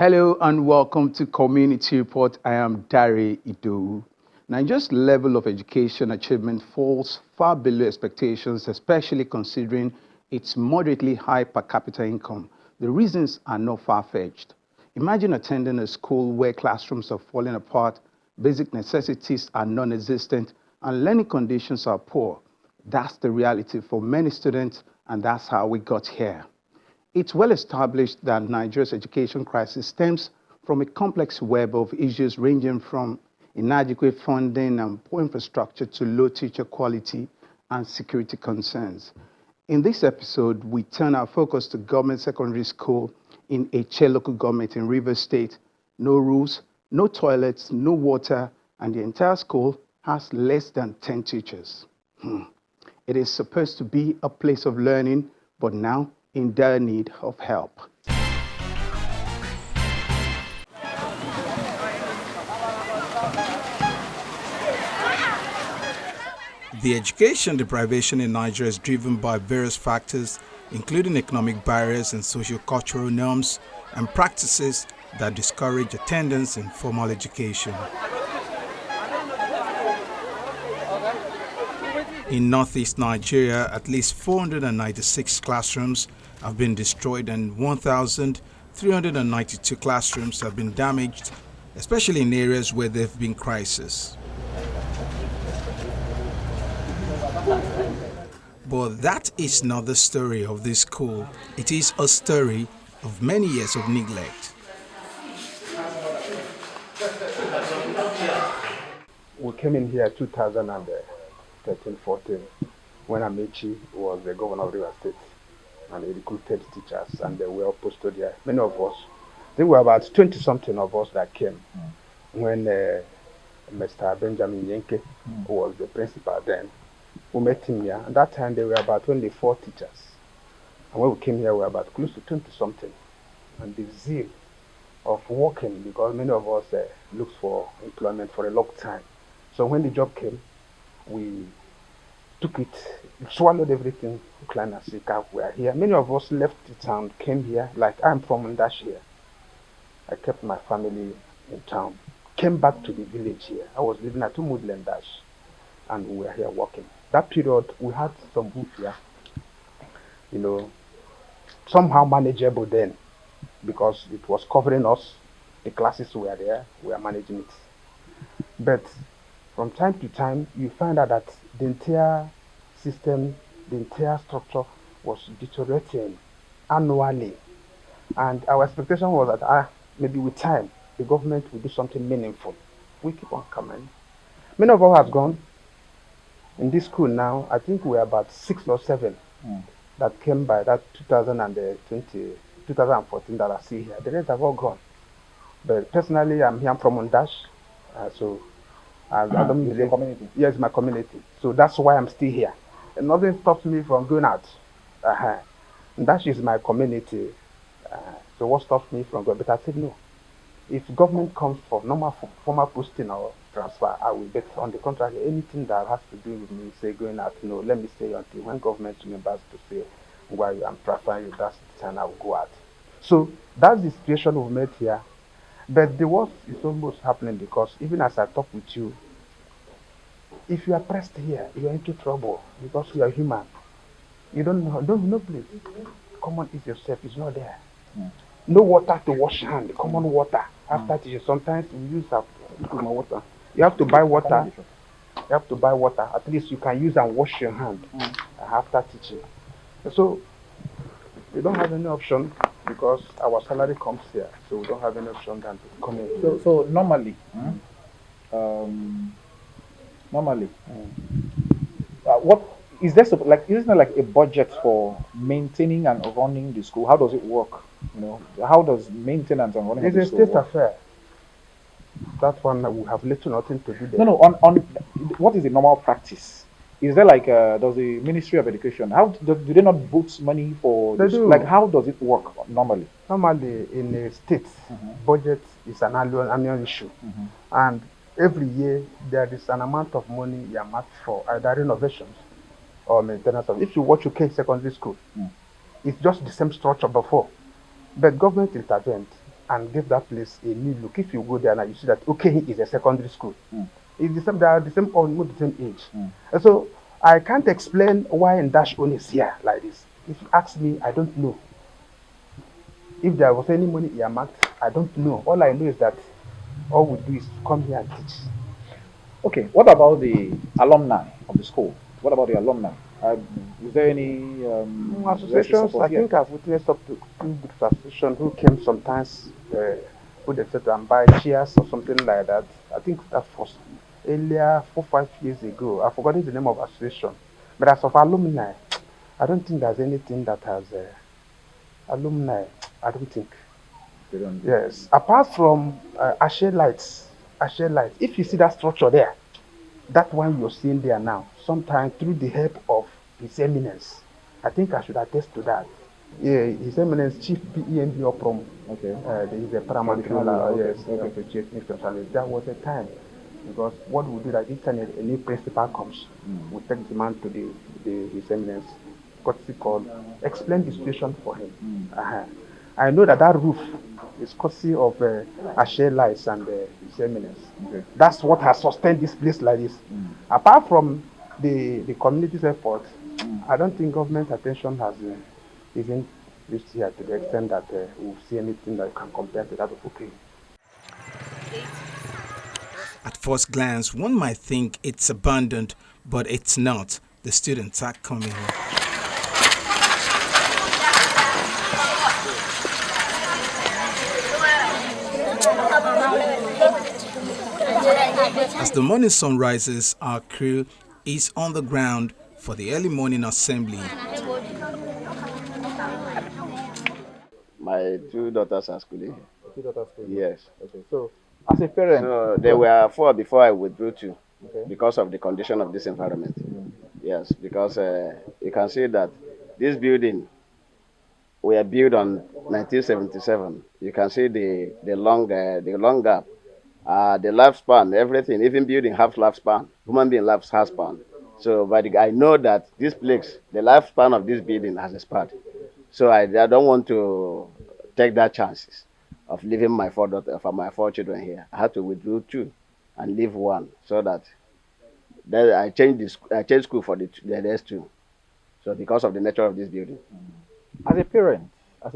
Hello and welcome to Community Report. I am Dari Idu. Nigeria's level of education achievement falls far below expectations, especially considering its moderately high per capita income. The reasons are not far-fetched. Imagine attending a school where classrooms are falling apart, basic necessities are non-existent, and learning conditions are poor. That's the reality for many students, and that's how we got here. It's well established that Nigeria's education crisis stems from a complex web of issues ranging from inadequate funding and poor infrastructure to low teacher quality and security concerns. In this episode, we turn our focus to government secondary school in Eche local government in Rivers State. No rules, no toilets, no water, and the entire school has less than 10 teachers. It is supposed to be a place of learning, but now in dire need of help. The education deprivation in Nigeria is driven by various factors, including economic barriers and socio-cultural norms and practices that discourage attendance in formal education. In northeast Nigeria, at least 496 classrooms have been destroyed and 1,392 classrooms have been damaged, especially in areas where there have been crises. But that is not the story of this school. It is a story of many years of neglect. We came in here 2013-14 when Amechi was the governor of Rivers State, and he recruited teachers, and they were all posted here. Many of us, there were about 20-something of us that came when Mr. Benjamin Yenke, who was the principal then, we met him here. At that time, there were about only 4 teachers. And when we came here, we were about close to 20-something. And the zeal of working, because many of us looked for employment for a long time. So when the job came, we took it, swallowed everything, climbed and sick up. We are here. Many of us left the town, came here, like I'm from Ndash here. I kept my family in town, came back to the village here. I was living at Umudle Ndash, and we were here working. That period, we had some roof here, somehow manageable then, because it was covering us. The classes were there, we were managing it. But from time to time, you find out that the entire system, the entire structure was deteriorating annually. And our expectation was that maybe with time, the government will do something meaningful. We keep on coming. Many of us have gone. In this school now, I think we're about 6 or 7 that came by that 2014 that I see here. The rest have all gone. But personally, I'm here from Ondash, so I don't It's your community? Yes, my community. So that's why I'm still here. And nothing stops me from going out. That is my community. So what stops me from going? But I said no. If government comes for normal formal posting or transfer, I will. But on the contrary, anything that has to do with me, say going out, no, let me stay until when government members to say why I'm transferring you, that's the time I will go out. So that's the situation we've made here. But the worst is almost happening because even as I talk with you, if you are pressed here, you are into trouble because you are human. You don't know place. Come on, eat yourself. It's not there. No water to wash hand. Common water. After teaching, sometimes we use water. You have to buy water. You have to buy water. At least you can use and wash your hand after teaching. So we don't have any option because our salary comes here. So we don't have any option than to come in. So normally, what is there? Isn't there like a budget for maintaining and running the school? How does it work? How does maintenance and running It's the a school state work? affair. That one we have little nothing to do there. No. On what is the normal practice? Is there does the Ministry of Education do they not vote money for They this? do. Like how does it work normally? Normally in a state, budget is an annual issue. And every year there is an amount of money earmarked for either renovations or maintenance of. If you watch UK secondary school, it's just the same structure before. But government intervened and give that place a new look. If you go there now, you see that okay is a secondary school. It's the same, they are the same, almost the same age. And so I can't explain why Dash Own is here like this. If you ask me, I don't know. If there was any money earmarked, I don't know. All I know is that all we do is come here and teach. Okay, what about the alumni of the school? What about the alumni? Is there any Associations, I think I've witnessed up to two groups of associations who came sometimes, who they said and buy chairs or something like that. I think that was earlier, 4 5 years ago. I've forgotten the name of association. But as of alumni, I don't think there's anything that has alumni. I don't think. They don't. Yes, apart from Ashe lights, if you see that structure there, that one you're seeing there now, sometimes through the help of His Eminence, I think I should attest to that. Yeah, His Eminence Chief PEMB Oprom. Okay. He's a paramount ruler. Yes, okay. Chief Minister. There was a time, because what we do that each time a new principal comes, we take the man to His Eminence, courtesy call, explain the situation for him. I know that roof is courtesy of Ashe Lights and His Eminence. Okay. That's what has sustained this place like this. Apart from the community's effort, I don't think government attention has even reached here to the extent that we'll see anything that can compare to that of okay. At first glance, one might think it's abandoned, but it's not. The students are coming here. As the morning sun rises, our crew is on the ground for the early morning assembly. My two daughters are schooling here. Two daughters school. Yes. Okay. So, as a parent, So there were 4 before I withdrew 2 okay. because of the condition of this environment. Yes, because you can see that this building were built on 1977. You can see the long gap, the lifespan, everything, even building have lifespan, human being lifespan. So, but I know that this place, the lifespan of this building has expired. So I don't want to take that chances of leaving my 4 daughters, for my 4 children here. I had to withdraw 2 and leave 1, so that then I changed school for the next 2. So because of the nature of this building. as a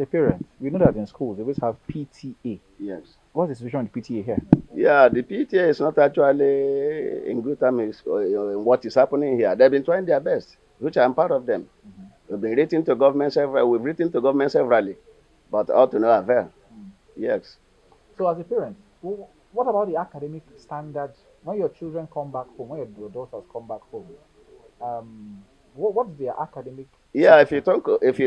parent, we know that in schools they always have PTA. Yes. What's the situation with PTA here? Yeah, the PTA is not actually in good time in what is happening here. They've been trying their best, which I'm part of them. We've been written to government severally, but all to no avail. Yes. So, as a parent, what about the academic standards when your children come back home, when your daughters come back home? What's their academic? Yeah, if you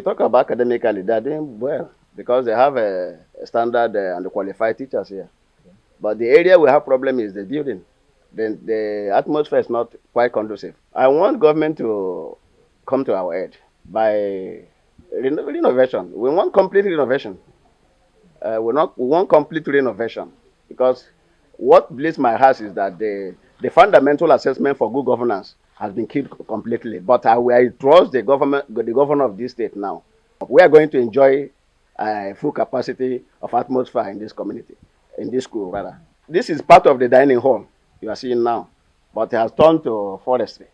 talk about academically, they're doing well because they have a standard and qualified teachers here. Okay. But the area we have problem is the building. The atmosphere is not quite conducive. I want government to come to our aid by renovation. We want complete renovation. We want complete renovation, because what bleeds my heart is that the fundamental assessment for good governance has been killed completely. But I trust the governor of this state now. We are going to enjoy full capacity of atmosphere in this community, in this school rather. This is part of the dining hall you are seeing now, but it has turned to forestry.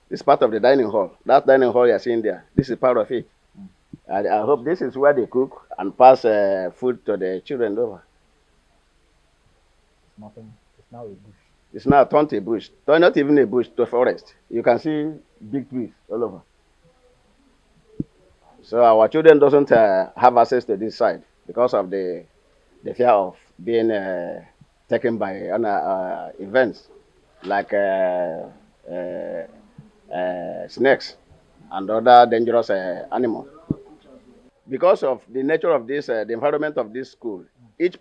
This is part of the dining hall. That dining hall you are seeing there, this is part of it. I hope this is where they cook and pass food to the children over. It's nothing. It's now a bush. It's now turned to a bush. Not even a bush, to a forest. You can see big trees all over. So our children doesn't have access to this side because of the fear of being taken by events like snakes and other dangerous animals. Because of the nature of this, the environment of this school, each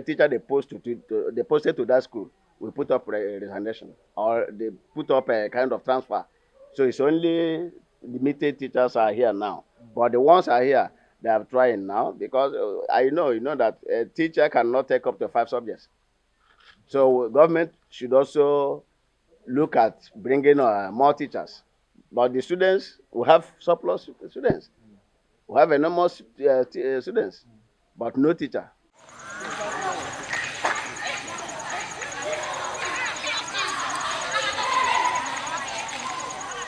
teacher they posted to that school will put up resignation, or they put up a kind of transfer. So it's only limited teachers are here now, but the ones are here, they are trying now, because you know that a teacher cannot take up to 5 subjects. So government should also look at bringing more teachers. But the students, we have surplus students. We have enormous students. but no teacher.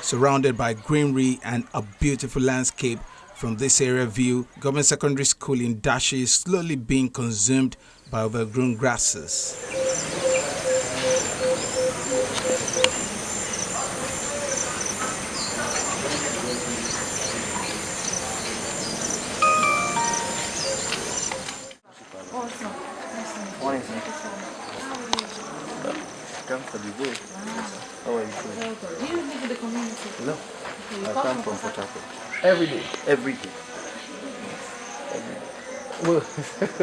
Surrounded by greenery and a beautiful landscape, from this area view, Government Secondary School in Dashi is slowly being consumed by overgrown grasses. Morning, sir. Come for the day. How are you doing? Do you live in the community? No, Okay, you I come come from from Port Port Harcourt. Every day. Every day. Well,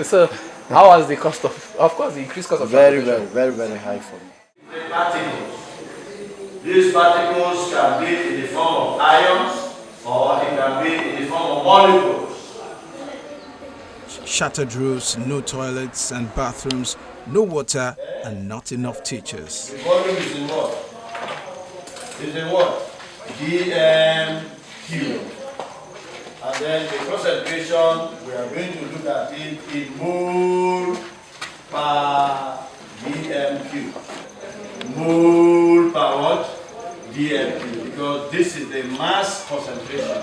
so how was the cost of course, the increased cost of Very, transportation? very high for me. The particles. These particles can be in the form of ions or it can be in the form of molecules. Shattered roofs, no toilets and bathrooms, no water, and not enough teachers. The volume is in what? Is in what? DMQ. And then the concentration, we are going to look at it in mole per DMQ. Mole per what? DMQ. Because this is the mass concentration,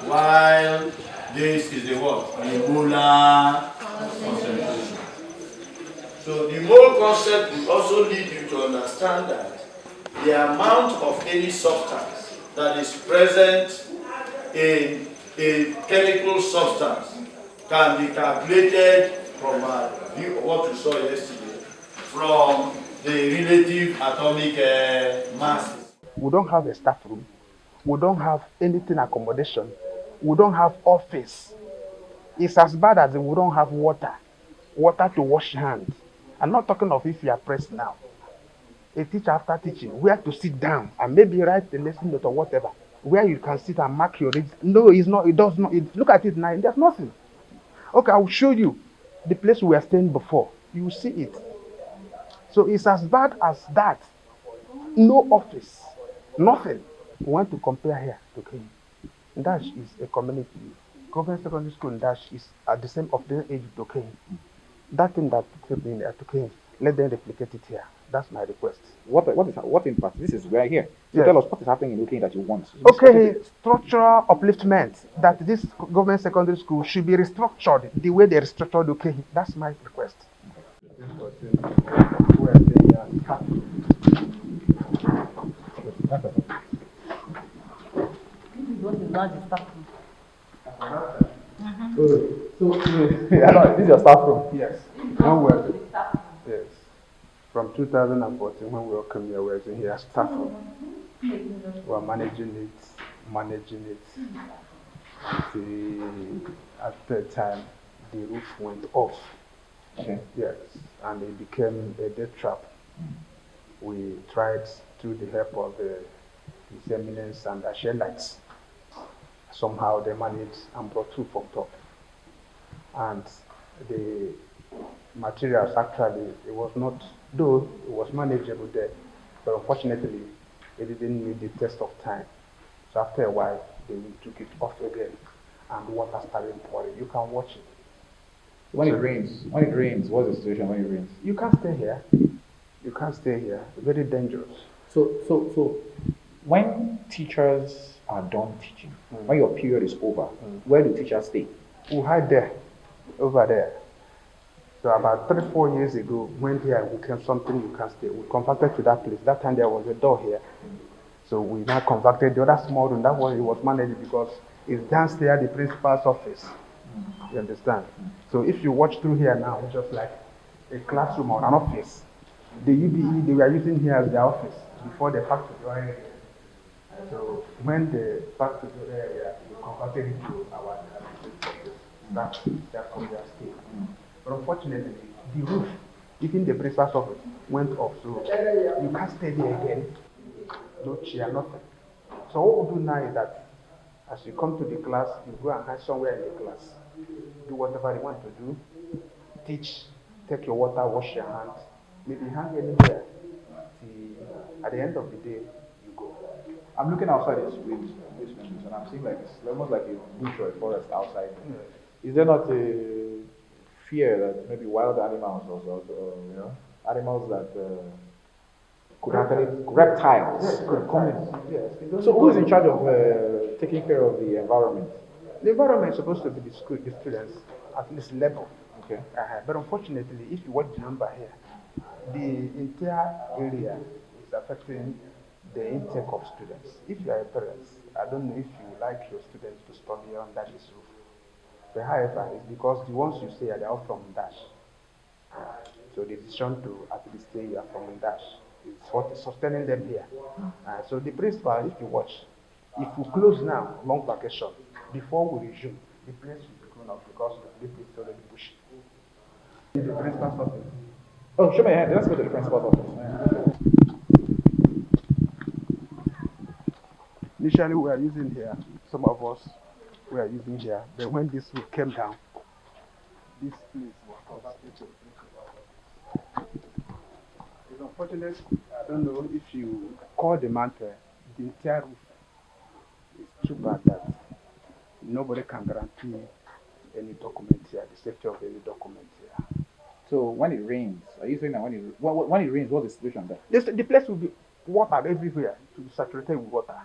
while this is the what? The molar concentration. So the mole concept will also lead you to understand that the amount of any substance that is present in a chemical substance can be calculated from what we saw yesterday, from the relative atomic masses. We don't have a staff room. We don't have anything accommodation. We don't have office. It's as bad as we don't have water to wash hands. I'm not talking of if you are pressed now. A teacher after teaching, where to sit down and maybe write the lesson note or whatever, where you can sit and mark your reads. No, it's not. It does not. Look at it now. There's nothing. Okay, I will show you the place we were staying before. You will see it. So it's as bad as that. No office, nothing. We want to compare here to Kenya. Dash is a community. Government secondary school in Dash is at the same of the age to Kenya. That thing that took me to Kenya, let them replicate it here. That's my request. What impact? This is we're here. So Yes. tell us what is happening in Ukraine that you want. Okay, structural upliftment, that this government secondary school should be restructured the way they restructured UK. That's my request. This is your staff room. Yes. When we were, yes. From 2014, when we were coming here, we were in here staff room. We were managing it. Until at the time, the roof went off. Okay. Yes, and it became a death trap. We tried through the help of His Eminence and the Shelites. Somehow they managed and brought two from top. And the materials actually, it was not, though it was manageable there, but unfortunately, it didn't meet the test of time. So after a while, they took it off again, and water started pouring. You can watch it. When it rains, what's the situation when it rains? You can't stay here. You can't stay here. Very dangerous. So when teachers are done teaching, when your period is over, where do teachers stay? We hide there, over there. So about 3-4 years ago, when here became something you can stay, we converted to that place. That time there was a door here. So we now converted the other small room. That was it was managed because it's downstairs the principal's office. You understand? So if you watch through here now, it's just like a classroom or an office. The UBE they were using here as their office before they packed to the other area. So when they packed to the other area, we converted it to our office. That's where stay. But unfortunately, the roof, even the principal's office, went off. So you can't stay there again. No chair, nothing. So what we do now is that as you come to the class, you go and hide somewhere in the class. Do whatever you want to do. Teach, take your water, wash your hands. Maybe hang anywhere. At the end of the day, you go. I'm looking outside this windows and I'm seeing like it's almost like a bush or a forest outside. Is there not a fear that maybe wild animals or animals that could actually, reptiles could come in. Yes. So who's in charge of taking care of the environment? The environment is supposed to be the students at least level. Okay. But unfortunately, if you watch the number here, the entire area is affecting the intake of students. If you are a parent, I don't know if you like your students to study on Dash's roof. But however, it's because the ones you say are all from Dash. So the decision to at least stay here from Dash is what is sustaining them here. So the principal, if you watch, if we close now, long vacation, before we resume, the place will be grown up because the place is already bushy. The principal's office. Oh, show me your hand. Let's go to the principal's office. Initially, we are using here, some of us we are using here. But when this roof came down, this place was covered. It's unfortunate. I don't know if you call the matter, the entire roof is too bad that nobody can guarantee any document here, the safety of any document here. So when it rains, are you saying that when it rains, what's the solution there? The place will be water everywhere, to be saturated with water,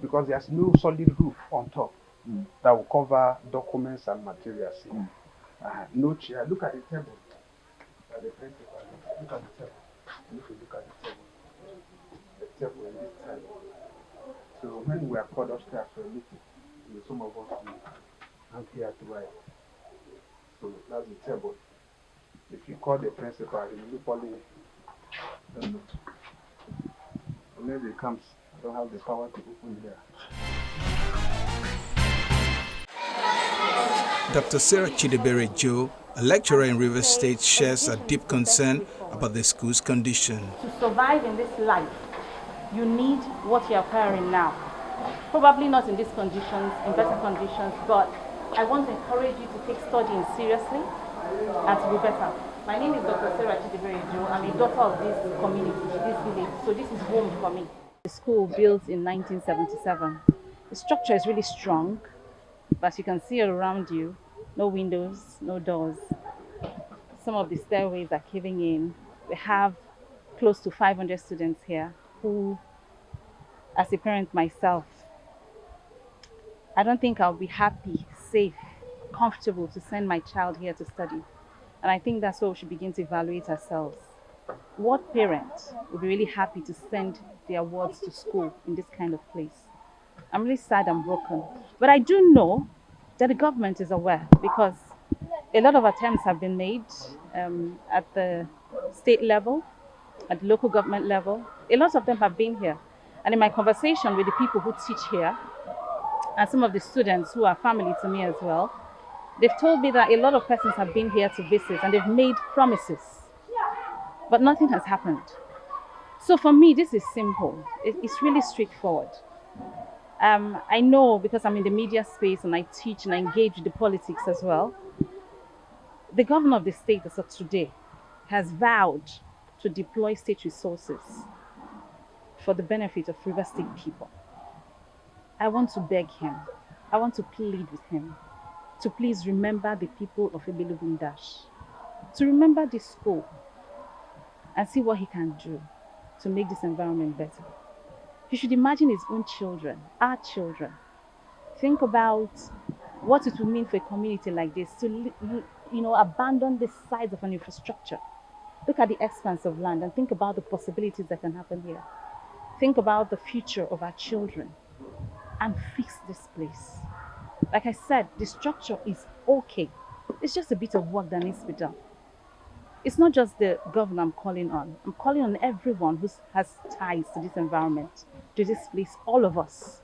because there's no solid roof on top that will cover documents and materials here. No chair. Look at the table. The principal. Look at the table. If you look at the table in this table. So when we are called upstairs for a meeting, some of us will hang here to write. So that's the table. If you call the principal, he will probably don't know. Unless he comes, I don't have the power to open here. Dr. Sarah Chidebere Joe, a lecturer in Rivers State, shares a deep concern about the school's condition. To survive in this life, you need what you're acquiring now. Probably not in these conditions, in better conditions, but I want to encourage you to take studying seriously and to be better. My name is Dr. Sarah Chidebere Joe. I'm a daughter of this community, this village, so this is home for me. The school built in 1977. The structure is really strong, but as you can see around you, no windows, no doors. Some of the stairways are caving in. We have close to 500 students here who, as a parent myself, I don't think I'll be happy, safe, comfortable to send my child here to study. And I think that's where we should begin to evaluate ourselves. What parent would be really happy to send their wards to school in this kind of place? I'm really sad and broken. But I do know that the government is aware, because a lot of attempts have been made at the state level, at the local government level. A lot of them have been here. And in my conversation with the people who teach here, and some of the students who are family to me as well, they've told me that a lot of persons have been here to visit and they've made promises, but nothing has happened. So for me, this is simple. It's really straightforward. I know, because I'm in the media space and I teach and I engage with the politics as well, the governor of the state as of today has vowed to deploy state resources for the benefit of River State people. I want to beg him, I want to plead with him to please remember the people of Ebelubun Dash, to remember this school and see what he can do to make this environment better. He should imagine his own children, our children. Think about what it would mean for a community like this to, abandon the size of an infrastructure. Look at the expanse of land and think about the possibilities that can happen here. Think about the future of our children and fix this place. Like I said, the structure is okay. It's just a bit of work that needs to be done. It's not just the governor I'm calling on. I'm calling on everyone who has ties to this environment, to this place, all of us.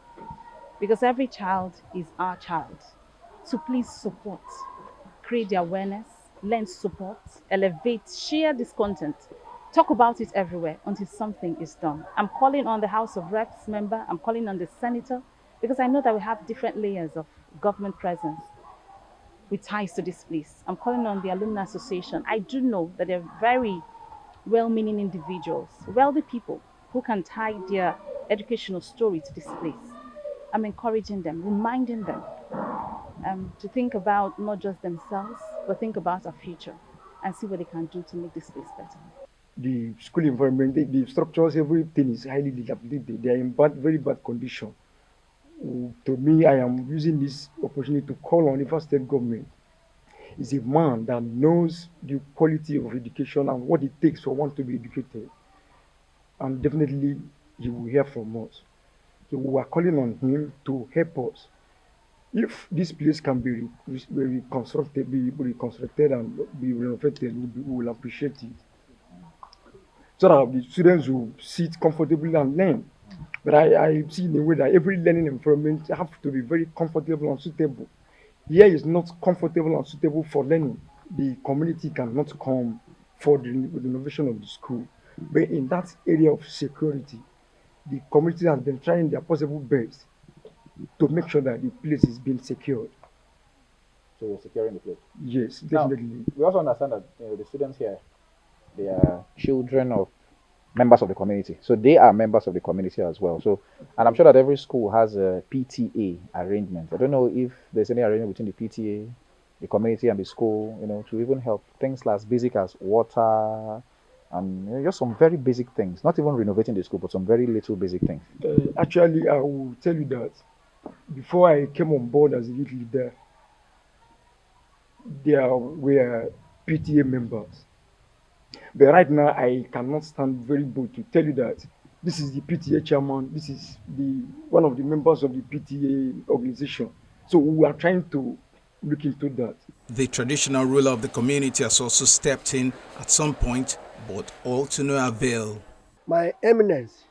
Because every child is our child. So please support, create the awareness, lend support, elevate, share this content. Talk about it everywhere until something is done. I'm calling on the House of Reps member, I'm calling on the senator, because I know that we have different layers of government presence with ties to this place. I'm calling on the Alumni Association. I do know that they're very well-meaning individuals, wealthy people who can tie their educational story to this place. I'm encouraging them, reminding them. to think about not just themselves, but think about our future and see what they can do to make this place better. The school environment, the structures, everything is highly dilapidated. They are in very bad condition. To me, I am using this opportunity to call on the first state government. Is a man that knows the quality of education and what it takes for one to be educated. And definitely, he will hear from us. So we are calling on him to help us. If this place can be reconstructed, and be renovated, we will appreciate it. So that the students will sit comfortably and learn. But I see in a way that every learning environment have to be very comfortable and suitable. Here is not comfortable and suitable for learning. The community cannot come for the renovation of the school. But in that area of security, the community has been trying their possible best to make sure that the place is being secured. So you're securing the place? Yes, definitely. Now, we also understand that the students here, they are children of members of the community. So they are members of the community as well. So, and I'm sure that every school has a PTA arrangement. I don't know if there's any arrangement between the PTA, the community, and the school, to even help things as basic as water and just some very basic things. Not even renovating the school, but some very little basic things. Actually, I will tell you that before I came on board as a youth leader, there were PTA members. But right now, I cannot stand very bold to tell you that this is the PTA chairman, this is one of the members of the PTA organization. So we are trying to look into that. The traditional ruler of the community has also stepped in at some point, but all to no avail. My Eminence,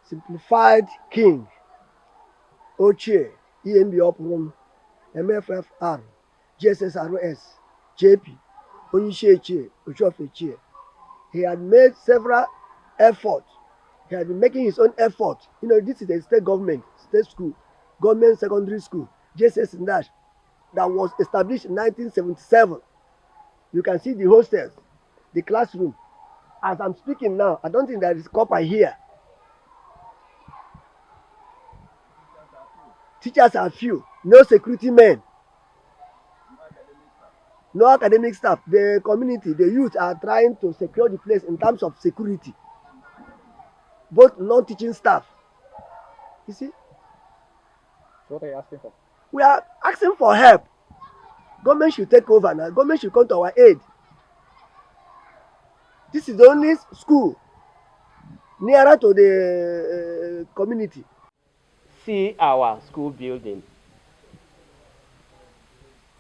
Simplified King, Oche, EMB Oprum, MFFR, GSSRS, JP, Onyisheche, Ochofeche. He had made several efforts. He had been making his own effort. This is a state government, state school, government secondary school, JSS and that was established in 1977. You can see the hostels, the classroom. As I'm speaking now, I don't think there is copper here. Teachers are few, no security men, no academic staff. The community, the youth are trying to secure the place in terms of security, both non-teaching staff. You see? So what are you asking for? We are asking for help. Government should take over now. Government should come to our aid. This is the only school nearer to the community. See our school building.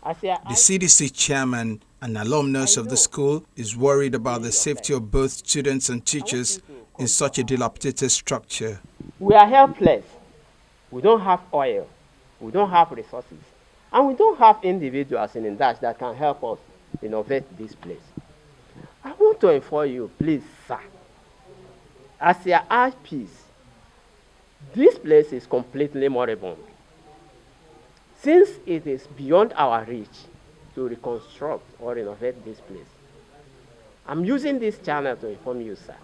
The CDC chairman and alumnus of the school is worried about the safety of both students and teachers in such a dilapidated structure. We are helpless. We don't have oil. We don't have resources. And we don't have individuals in Indus that can help us innovate this place. I want to inform you, please, sir, as your eyepiece, this place is completely moribund. Since it is beyond our reach to reconstruct or renovate this place, I'm using this channel to inform you, sir,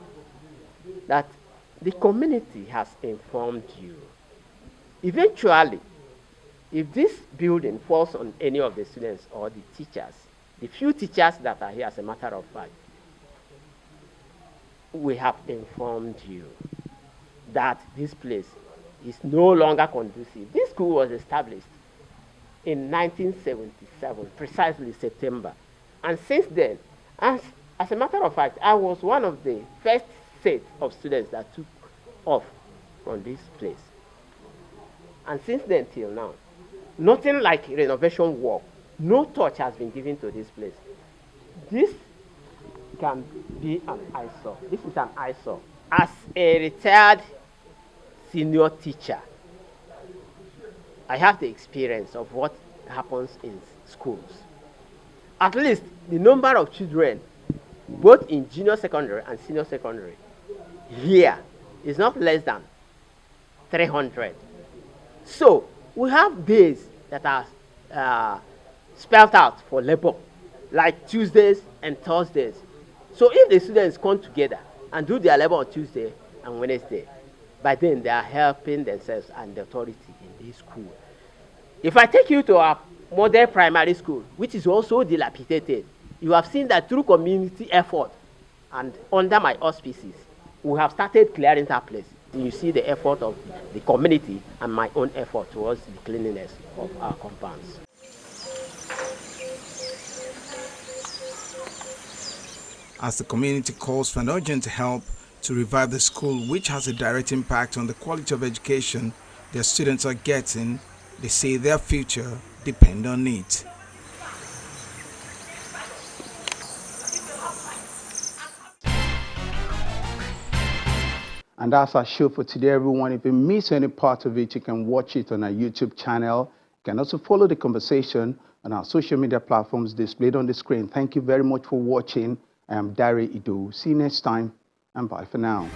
that the community has informed you. Eventually, if this building falls on any of the students or the teachers, the few teachers that are here, as a matter of fact, we have informed you that this place is no longer conducive. This school was established in 1977, precisely September. And since then, as a matter of fact, I was one of the first set of students that took off from this place. And since then till now, nothing like renovation work, no touch has been given to this place. This can be an eyesore. This is an eyesore. As a retired senior teacher, I have the experience of what happens in schools. At least the number of children, both in junior secondary and senior secondary, here is not less than 300. So we have days that are spelled out for labor, like Tuesdays and Thursdays. So if the students come together and do their labor on Tuesday and Wednesday, by then they are helping themselves and the authority in this school. If I take you to our model primary school, which is also dilapidated, you have seen that through community effort and under my auspices, we have started clearing that place. You see the effort of the community and my own effort towards the cleanliness of our compounds. As the community calls for an urgent help to revive the school, which has a direct impact on the quality of education their students are getting, they say their future depends on it. And that's our show for today, everyone. If you miss any part of it, you can watch it on our YouTube channel. You can also follow the conversation on our social media platforms displayed on the screen. Thank you very much for watching. I am Dari Ido. See you next time, and bye for now.